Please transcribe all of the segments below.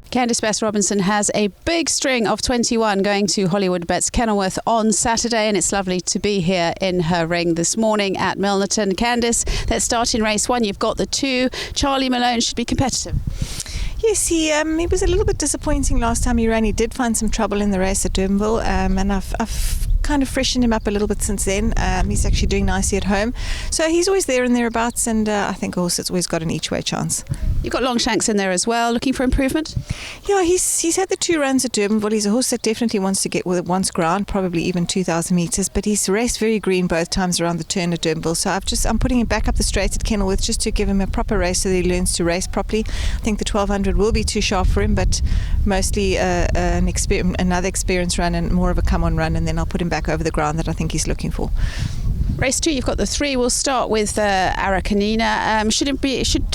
Candice Bess-Robinson has a big string of 21 going to Hollywood Bets Kenilworth on Saturday, and it's lovely to be here in her ring this morning at Milnerton. Candice, let's start in race 1. You've got the 2. Charlie Malone should be competitive. Yes, he was a little bit disappointing last time he ran. He did find some trouble in the race at Durbanville, and I've kind of freshened him up a little bit since then. He's actually doing nicely at home, so he's always there and thereabouts, and I think also it's always got an each way chance. You've got Longshanks in there as well, looking for improvement? Yeah, he's had the 2 runs at Durbanville. He's a horse that definitely wants to get with it once ground, probably even 2,000 metres, but he's raced very green both times around the turn at Durbanville, so I'm putting him back up the straight at Kenilworth just to give him a proper race so that he learns to race properly. I think the 1200 will be too sharp for him, but mostly another experienced run and more of a come on run, and then I'll put him back over the ground that I think he's looking for. Race 2, you've got the 3. We'll start with Arakanina. Should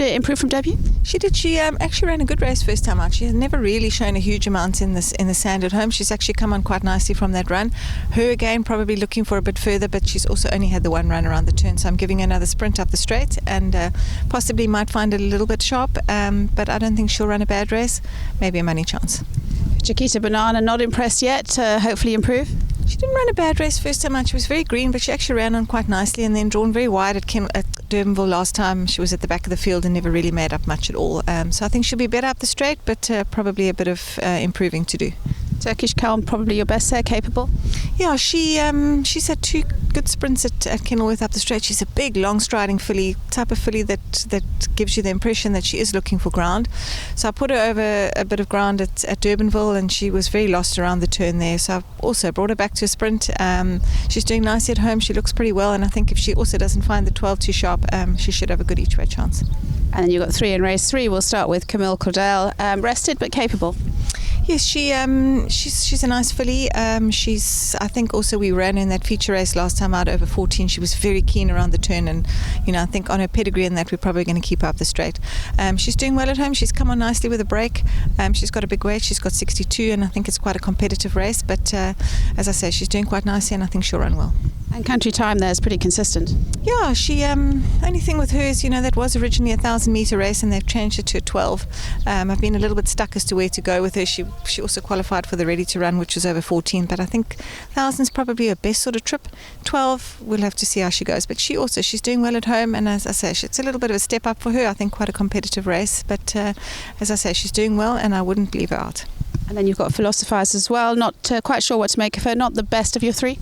improve from debut? She did. She actually ran a good race first time out. She has never really shown a huge amount in the sand at home. She's actually come on quite nicely from that run. Her again, probably looking for a bit further, but she's also only had the 1 run around the turn. So I'm giving her another sprint up the straight, and possibly might find it a little bit sharp. But I don't think she'll run a bad race. Maybe a money chance. Chiquita Banana, not impressed yet. Hopefully improve. She didn't run a bad race first time out. She was very green, but she actually ran on quite nicely, and then drawn very wide at Durbanville last time. She was at the back of the field and never really made up much at all. So I think she'll be better up the straight, but probably a bit of improving to do. Turkish Calm, probably your best there, capable? Yeah, she's had 2 good sprints at Kenilworth up the straight. She's a big, long striding filly, type of filly that gives you the impression that she is looking for ground. So I put her over a bit of ground at Durbanville, and she was very lost around the turn there. So I've also brought her back to a sprint. She's doing nicely at home. She looks pretty well, and I think if she also doesn't find the 12 too sharp, she should have a good each way chance. And then you've got 3 in race 3. We'll start with Camille Cordell. Rested but capable. Yes, she's a nice filly. I think also we ran in that feature race last time out over 14. She was very keen around the turn, and I think on her pedigree and that we're probably going to keep her up the straight. She's doing well at home. She's come on nicely with a break. She's got a big weight. She's got 62, and I think it's quite a competitive race. But as I say, she's doing quite nicely, and I think she'll run well. And Country Time there is pretty consistent. Yeah, she only thing with her is that was originally a 1,000-metre race, and they've changed it to a 12. I've been a little bit stuck as to where to go with her. She also qualified for the Ready to Run, which was over 14, but I think 1,000's probably her best sort of trip. 12, we'll have to see how she goes. But she's doing well at home, and as I say, it's a little bit of a step up for her. I think quite a competitive race, but as I say, she's doing well, and I wouldn't leave her out. And then you've got Philosophize as well. Not quite sure what to make of her. Not the best of your 3.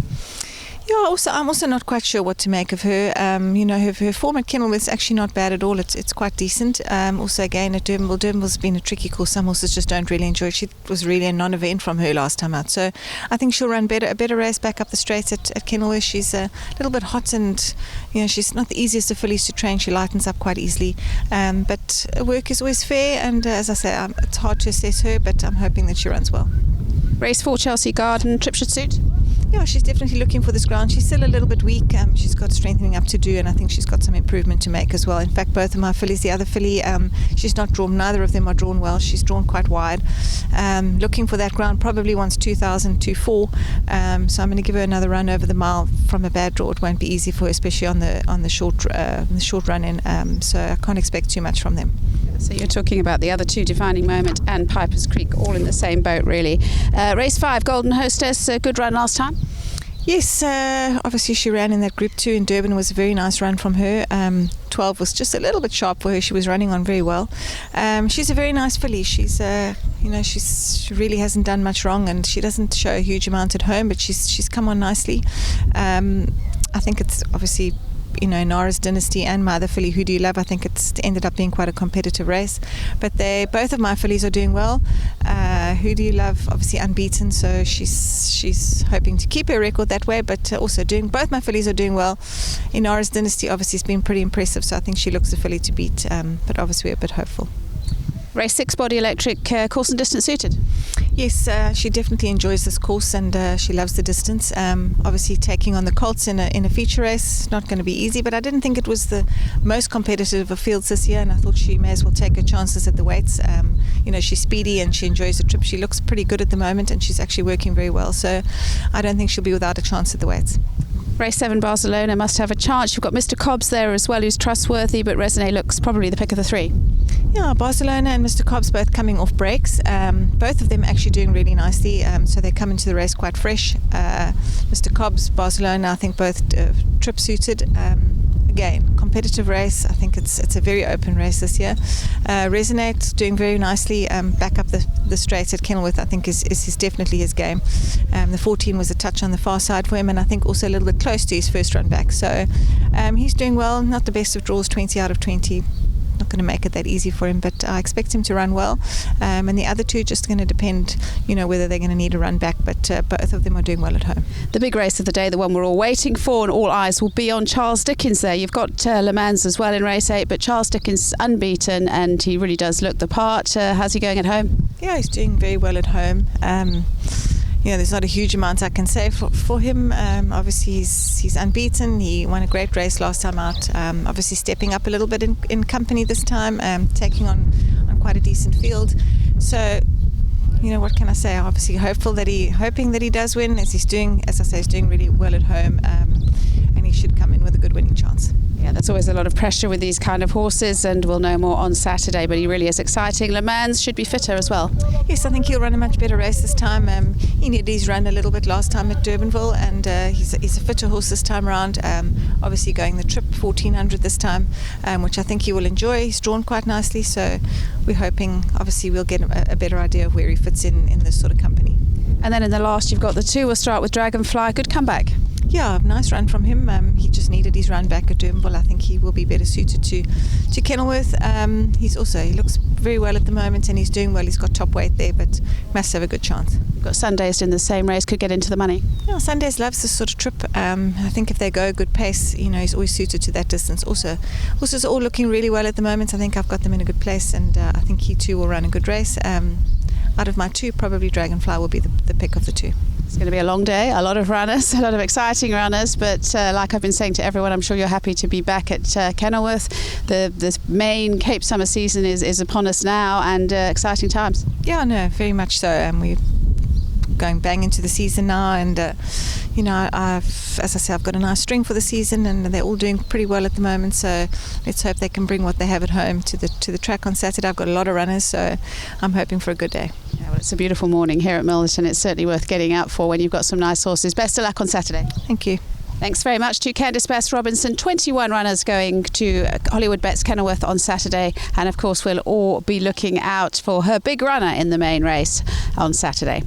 Yeah, I'm also not quite sure what to make of her. Her form at Kenilworth is actually not bad at all. It's quite decent. Also, again, at Durbanville's been a tricky course. Some horses just don't really enjoy it. She was really a non-event from her last time out. So I think she'll run a better race back up the straight at Kenilworth. She's a little bit hot, and she's not the easiest of fillies to train. She lightens up quite easily. But work is always fair, and as I say, it's hard to assess her, but I'm hoping that she runs well. Race 4, Chelsea Garden. Trip should suit? Yeah, she's definitely looking for this ground. She's still a little bit weak. She's got strengthening up to do, and I think she's got some improvement to make as well. In fact, both of my fillies, the other filly, she's not drawn. Neither of them are drawn well. She's drawn quite wide. Looking for that ground, probably wants 2,024. So I'm going to give her another run over the mile from a bad draw. It won't be easy for her, especially on the short run in. So I can't expect too much from them. So you're talking about the other 2, Defining Moment and Piper's Creek, all in the same boat, really. Race 5, Golden Hostess, a good run last time? Yes, obviously she ran in that Group 2 in Durban. It was a very nice run from her. 12 was just a little bit sharp for her. She was running on very well. She's a very nice filly. She's she really hasn't done much wrong, and she doesn't show a huge amount at home, but she's come on nicely. I think it's obviously Nara's Dynasty and my other filly, Who Do You Love, I think it's ended up being quite a competitive race. But both of my fillies are doing well. Who Do You Love, obviously unbeaten, so she's hoping to keep her record that way, but also both my fillies are doing well. Nara's Dynasty obviously has been pretty impressive, so I think she looks the filly to beat, but obviously we're a bit hopeful. Race 6, Body Electric, course and distance suited? Yes, she definitely enjoys this course, and she loves the distance. Obviously taking on the Colts in a feature race, not going to be easy, but I didn't think it was the most competitive of fields this year, and I thought she may as well take her chances at the weights. She's speedy and she enjoys the trip. She looks pretty good at the moment, and she's actually working very well, so I don't think she'll be without a chance at the weights. Race 7, Barcelona, must have a chance. You've got Mr. Cobbs there as well, who's trustworthy, but Resonate looks probably the pick of the 3. Yeah, Barcelona and Mr. Cobbs both coming off breaks. Both of them actually doing really nicely. So they come into the race quite fresh. Mr. Cobbs, Barcelona, I think both trip suited. Again, competitive race. I think it's a very open race this year. Resonate doing very nicely. Back up the straight at Kenilworth, I think is definitely his game. The 14 was a touch on the far side for him, and I think also a little bit close to his first run back. So he's doing well. Not the best of draws, 20 out of 20. Not going to make it that easy for him, but I expect him to run well. And the other two just going to depend, whether they're going to need a run back, but both of them are doing well at home. The big race of the day, the one we're all waiting for, and all eyes will be on Charles Dickens there. You've got Le Mans as well in race 8, but Charles Dickens unbeaten, and he really does look the part. How's he going at home? Yeah, he's doing very well at home. There's not a huge amount I can say for him. Obviously, he's unbeaten. He won a great race last time out. Obviously, stepping up a little bit in company this time, taking on quite a decent field. So, what can I say? Obviously, hoping that he does win, as he's doing really well at home, and he should come in with a good winning chance. Yeah, there's always a lot of pressure with these kind of horses, and we'll know more on Saturday, but he really is exciting. Le Mans should be fitter as well. Yes, I think he'll run a much better race this time. He needed his run a little bit last time at Durbanville, and he's a fitter horse this time around. Obviously going the trip 1400 this time, which I think he will enjoy. He's drawn quite nicely, so we're hoping obviously we'll get a better idea of where he fits in this sort of company. And then in the last you've got the 2. We'll start with Dragonfly. Good comeback. Yeah, nice run from him. He just needed his run back at Durbanville. I think he will be better suited to Kenilworth. He looks very well at the moment, and he's doing well. He's got top weight there, but must have a good chance. You've got Sundays in the same race, could get into the money. Yeah, Sundays loves this sort of trip. I think if they go a good pace, he's always suited to that distance. Also, horses are all looking really well at the moment. I think I've got them in a good place, and I think he too will run a good race. Out of my 2, probably Dragonfly will be the pick of the 2. It's going to be a long day, a lot of runners, a lot of exciting runners, but like I've been saying to everyone, I'm sure you're happy to be back at Kenilworth. The main Cape Summer season is upon us now, and exciting times. Yeah, no, very much so. We're going bang into the season now, and I've got a nice string for the season, and they're all doing pretty well at the moment, so let's hope they can bring what they have at home to the track on Saturday. I've got a lot of runners, so I'm hoping for a good day. Yeah, well, it's a beautiful morning here at Milnerton. It's certainly worth getting out for when you've got some nice horses. Best of luck on Saturday. Thank you. Thanks very much to Candice Bass-Robinson. 21 runners going to Hollywood Bets Kenilworth on Saturday, and of course we'll all be looking out for her big runner in the main race on Saturday.